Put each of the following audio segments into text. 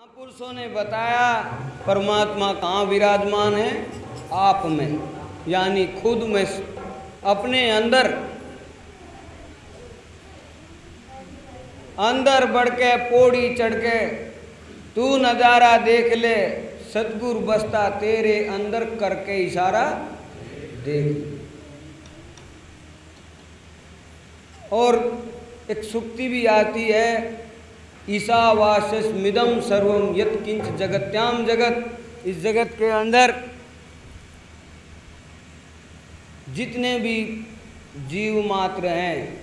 महापुरुषों ने बताया परमात्मा कहाँ विराजमान है? आप में, यानी खुद में, अपने अंदर बढ़ के पौड़ी चढ़ के तू नज़ारा देख ले, सतगुरु बसता तेरे अंदर करके इशारा देख। और एक सुक्ति भी आती है, ईशावास्यमिदं सर्वं यत् किंच जगत्याम जगत। इस जगत के अंदर जितने भी जीव मात्र हैं,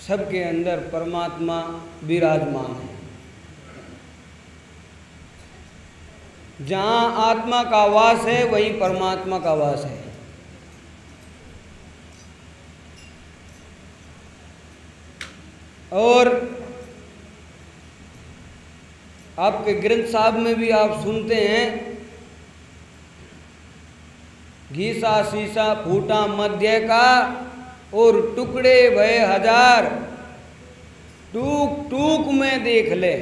सबके अंदर परमात्मा विराजमान है। जहाँ आत्मा का वास है वहीं परमात्मा का वास है। और आपके ग्रंथ साहब में भी आप सुनते हैं, घीसा शीशा फूटा मध्य का और टुकड़े भय हजार, टूक टूक में देख ले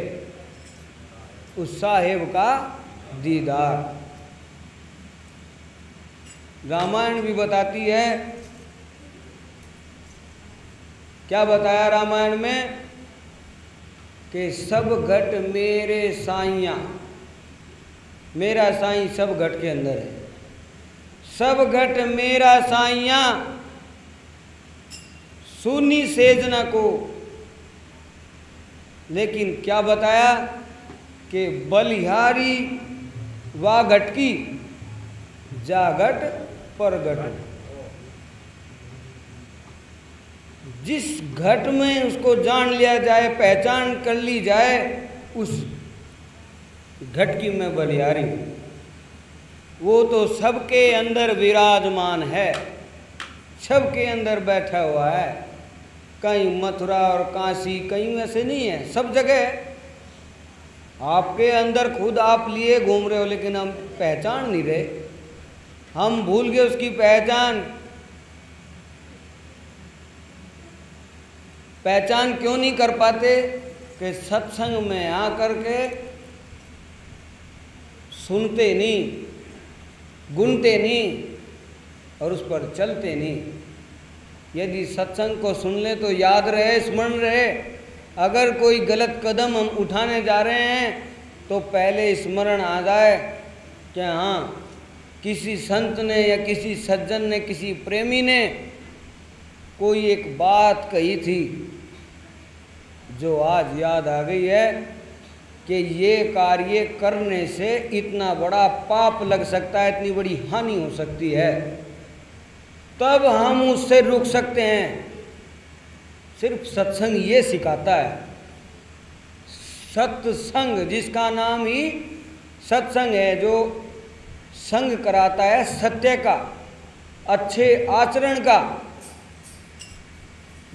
उस साहेब का दीदार। रामायण भी बताती है, क्या बताया रामायण में कि सब घट मेरे साइयाँ, मेरा साईं सब घट के अंदर है। सब घट मेरा साइयाँ सुनी सेजना को। लेकिन क्या बताया कि बलिहारी वा घट की जागट परगट। जिस घट में उसको जान लिया जाए, पहचान कर ली जाए, उस घट की मैं बलिहारी हूँ। वो तो सबके अंदर विराजमान है, सबके अंदर बैठा हुआ है। कहीं मथुरा और काशी कहीं वैसे नहीं है, सब जगह आपके अंदर खुद आप लिए घूम रहे हो, लेकिन हम पहचान नहीं रहे। हम भूल गए उसकी पहचान क्यों नहीं कर पाते? कि सत्संग में आकर के सुनते नहीं, गुनते नहीं और उस पर चलते नहीं। यदि सत्संग को सुन ले तो याद रहे, स्मरण रहे। अगर कोई गलत कदम हम उठाने जा रहे हैं तो पहले स्मरण आ जाए कि हाँ, किसी संत ने या किसी सज्जन ने, किसी प्रेमी ने कोई एक बात कही थी जो आज याद आ गई है कि ये कार्य करने से इतना बड़ा पाप लग सकता है, इतनी बड़ी हानि हो सकती है। तब हम उससे रुक सकते हैं। सिर्फ सत्संग ये सिखाता है। सत्संग, जिसका नाम ही सत्संग है, जो संग कराता है सत्य का, अच्छे आचरण का,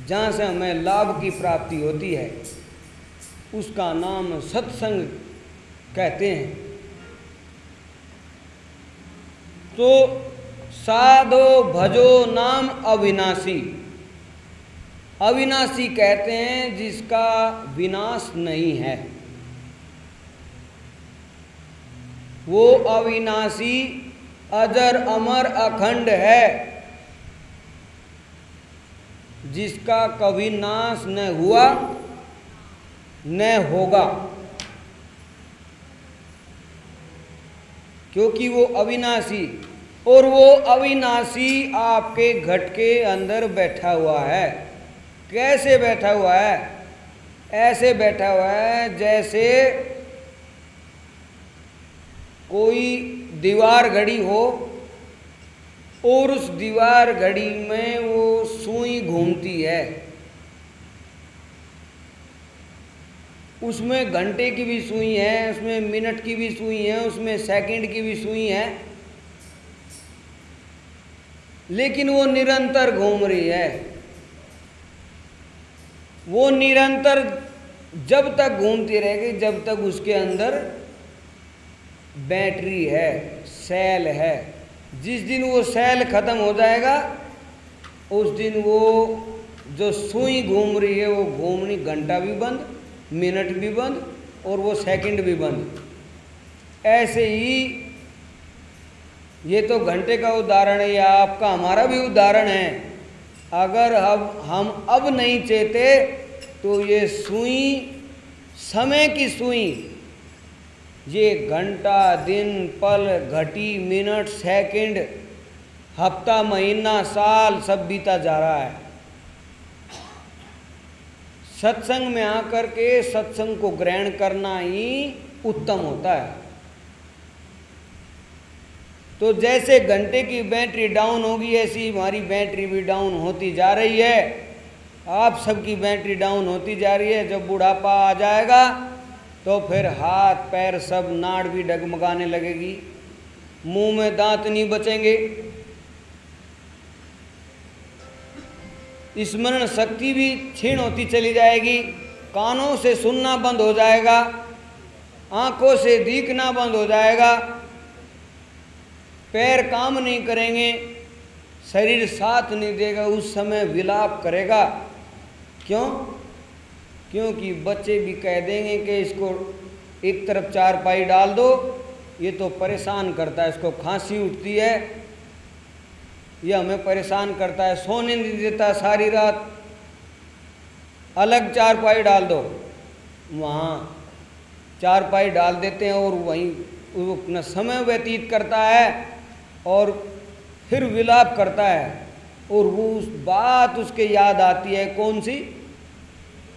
जहाँ से हमें लाभ की प्राप्ति होती है, उसका नाम सत्संग कहते हैं। तो साधो भजो नाम अविनाशी। अविनाशी कहते हैं जिसका विनाश नहीं है। वो अविनाशी अजर अमर अखंड है, जिसका कभी नाश न हुआ न होगा, क्योंकि वो अविनाशी। और वो अविनाशी आपके घट के अंदर बैठा हुआ है। कैसे बैठा हुआ है? ऐसे बैठा हुआ है जैसे कोई दीवार घड़ी हो और उस दीवार घड़ी में वो सुई घूमती है। उसमें घंटे की भी सुई है, उसमें मिनट की भी सुई है, उसमें सेकंड की भी सुई है, लेकिन वो निरंतर घूम रही है। वो निरंतर जब तक घूमती रहेगी जब तक उसके अंदर बैटरी है, सेल है। जिस दिन वो सेल खत्म हो जाएगा उस दिन वो जो सुई घूम रही है वो घूमनी, घंटा भी बंद, मिनट भी बंद और वो सेकंड भी बंद। ऐसे ही ये तो घंटे का उदाहरण है, या आपका हमारा भी उदाहरण है। अगर हम अब नहीं चेते तो ये सुई, समय की सुई, ये घंटा, दिन, पल, घटी, मिनट, सेकंड, हफ्ता, महीना, साल सब बीता जा रहा है। सत्संग में आकर के सत्संग को ग्रहण करना ही उत्तम होता है। तो जैसे घंटे की बैटरी डाउन होगी, ऐसी हमारी बैटरी भी डाउन होती जा रही है। आप सबकी बैटरी डाउन होती जा रही है। जब बुढ़ापा आ जाएगा तो फिर हाथ पैर सब, नाड़ भी डगमगाने लगेगी, मुंह में दांत नहीं बचेंगे, स्मरण शक्ति भी क्षीण होती चली जाएगी, कानों से सुनना बंद हो जाएगा, आंखों से दिखना बंद हो जाएगा, पैर काम नहीं करेंगे, शरीर साथ नहीं देगा, उस समय विलाप करेगा। क्यों? क्योंकि बच्चे भी कह देंगे कि इसको एक तरफ चारपाई डाल दो, ये तो परेशान करता है, इसको खांसी उठती है, ये हमें परेशान करता है, सोने नहीं देता सारी रात, अलग चारपाई डाल दो। वहाँ चारपाई डाल देते हैं और वहीं वो अपना समय व्यतीत करता है और फिर विलाप करता है। और वो उस बात उसके याद आती है, कौन सी?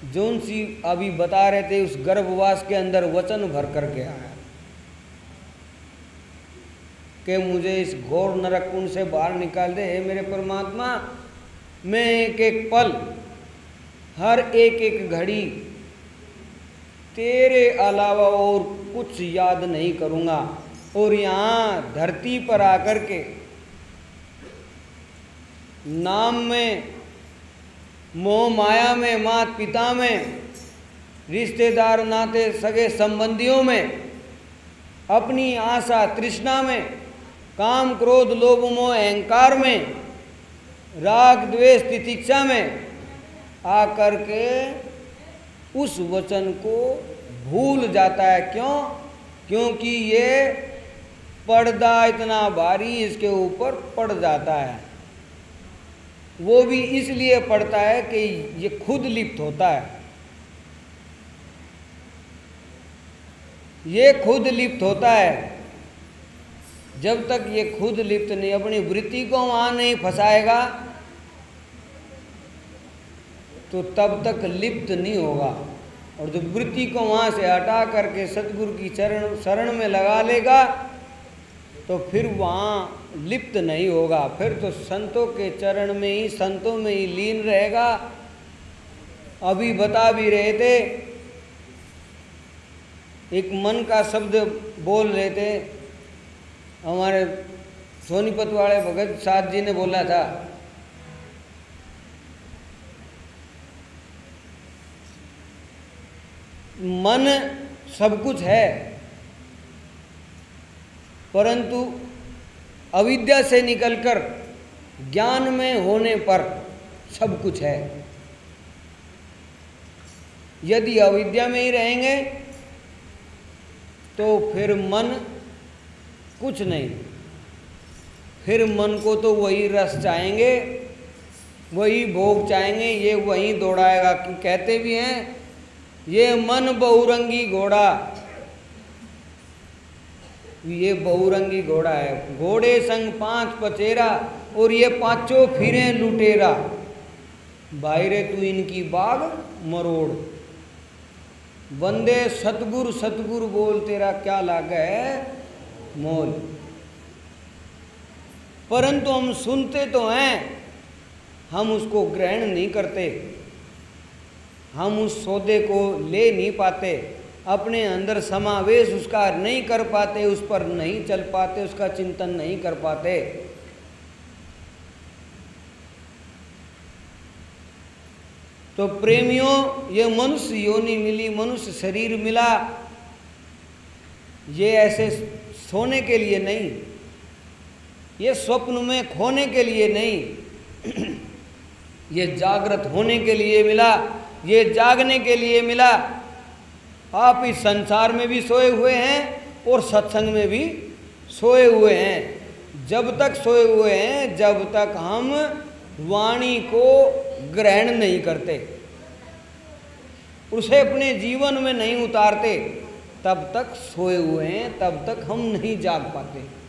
जोन सी अभी बता रहे थे, उस गर्भवास के अंदर वचन भर करके आया कि मुझे इस घोर नरक कुंड से बाहर निकाल दे। हे मेरे परमात्मा, मैं एक एक पल, हर एक एक घड़ी तेरे अलावा और कुछ याद नहीं करूँगा। और यहाँ धरती पर आकर के नाम में, मोह माया में, माता पिता में, रिश्तेदार नाते सगे संबंधियों में, अपनी आशा तृष्णा में, काम क्रोध लोभ मोह अहंकार में, राग द्वेष तितिक्षा में आकर के उस वचन को भूल जाता है। क्यों? क्योंकि ये पर्दा इतना भारी इसके ऊपर पड़ जाता है। वो भी इसलिए पड़ता है कि ये खुद लिप्त होता है, ये खुद लिप्त होता है। जब तक ये खुद लिप्त नहीं, अपनी वृत्ति को वहाँ नहीं फंसाएगा तो तब तक लिप्त नहीं होगा। और जब वृत्ति को वहाँ से हटा करके सतगुरु की शरण में लगा लेगा तो फिर वहाँ लिप्त नहीं होगा, फिर तो संतों के चरण में ही, संतों में ही लीन रहेगा। अभी बता भी रहे थे, एक मन का शब्द बोल रहे थे, हमारे सोनीपत वाले भगत साथ जी ने बोला था, मन सब कुछ है परंतु अविद्या से निकलकर ज्ञान में होने पर सब कुछ है। यदि अविद्या में ही रहेंगे तो फिर मन कुछ नहीं, फिर मन को तो वही रस चाहेंगे, वही भोग चाहेंगे, ये वही दौड़ाएगा। कहते भी हैं ये मन बहुरंगी घोड़ा, ये बहुरंगी घोड़ा है, घोड़े संग पांच पचेरा और ये पांचों फिरे लुटेरा, बाहरे तू इनकी बाग मरोड़। वंदे सतगुरु सतगुरु बोल, तेरा क्या लागा है मोल। परंतु हम सुनते तो हैं, हम उसको ग्रहण नहीं करते, हम उस सौदे को ले नहीं पाते, अपने अंदर समावेश उसका नहीं कर पाते, उस पर नहीं चल पाते, उसका चिंतन नहीं कर पाते। तो प्रेमियों, ये मनुष्य योनि मिली, मनुष्य शरीर मिला, ये ऐसे सोने के लिए नहीं, ये स्वप्न में खोने के लिए नहीं, ये जागृत होने के लिए मिला, ये जागने के लिए मिला। आप इस संसार में भी सोए हुए हैं और सत्संग में भी सोए हुए हैं। जब तक सोए हुए हैं, जब तक हम वाणी को ग्रहण नहीं करते, उसे अपने जीवन में नहीं उतारते, तब तक सोए हुए हैं, तब तक हम नहीं जाग पाते।